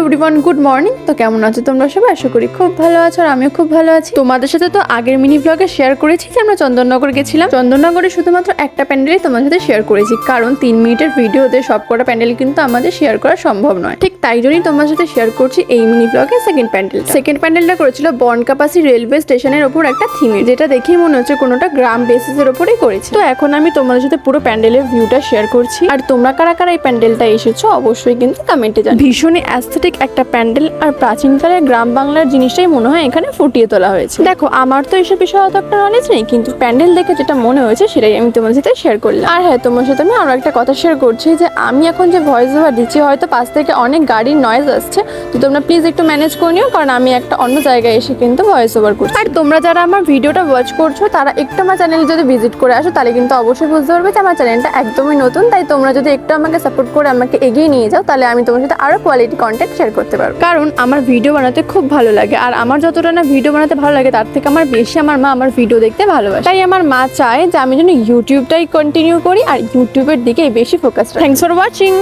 Everyone, good morning. তো কেমন আছো তোমরা সবাই? আশা করি খুব ভালো আছো আর আমিও খুব ভালো আছি। তোমাদের সাথে তো আগের মিনি ব্লগে শেয়ার করেছি যে আমরা চন্দননগর গেছিলাম। চন্দননগরে শুধুমাত্র একটা প্যান্ডেলই তোমাদের সাথে শেয়ার করেছি, কারণ 3 মিনিটের ভিডিওতে সবকটা প্যান্ডেল কিন্তু আমাদের শেয়ার করা সম্ভব নয়। ঠিক তাই জন্যই তোমাদের সাথে শেয়ার করছি এই মিনি ব্লগে সেকেন্ড প্যান্ডেলটা করেছিল বনকাপাসি রেলওয়ে স্টেশনের ওপর একটা থিমে, যেটা দেখেই মনে হচ্ছে কোনোটা গ্রাম বেসিসের ওপরেই করেছে। তো এখন আমি তোমাদের সাথে পুরো প্যান্ডেলের ভিউটা শেয়ার করছি, আর তোমরা কারা কারা এই প্যান্ডেলটা এসেছো অবশ্যই কিন্তু কমেন্টে জানাও। ভীষণই অ্যাস্থেটিক একটা প্যান্ডেল, আর প্রাচীনকালের গ্রাম বাংলার জিনিসটাই মনে হয় এখানে ফুটিয়ে তোলা হয়েছে। দেখো, আমার তো এসব বিষয়ে অত একটা নলেজ নেই, কিন্তু প্যান্ডেল দেখে যেটা মনে হয়েছে সেটাই আমি তোমার সাথে শেয়ার করলাম। আর হ্যাঁ, তোমার সাথে আমি আরো একটা কথা শেয়ার করছি যে আমি এখন যে ভয়েস ওভার দিচ্ছি হয়তো পাশ থেকে অনেক গাড়ির নয়েজ আসছে, তো তোমরা প্লিজ একটু ম্যানেজ করে নিও, কারণ আমি একটা অন্য জায়গায় এসে কিন্তু ভয়েস ওভার করছি। আর তোমরা যারা আমার ভিডিওটা ওয়াচ করছো তারা একটু আমার চ্যানেলে যদি ভিজিট করে আসো তাহলে কিন্তু অবশ্যই বুঝতে পারবে যে আমার চ্যানেলটা একদমই নতুন। তাই তোমরা যদি একটু আমাকে সাপোর্ট করে আমাকে এগিয়ে নিয়ে যাও, তাহলে আমি তোমার সাথে আরো কোয়ালিটি কন্টেন্ট শেয়ার করতে পারবো। কারণ আমার ভিডিও বানাতে খুব ভালো লাগে, আর আমার যতটা না ভিডিও বানাতে ভালো লাগে তার থেকে আমার বেশি আমার মা আমার ভিডিও দেখতে ভালোবাসে। তাই আমার মা চায় যে আমি যেন ইউটিউবটাই কন্টিনিউ করি আর ইউটিউবের দিকেই বেশি ফোকাস রাখি। Thanks for watching.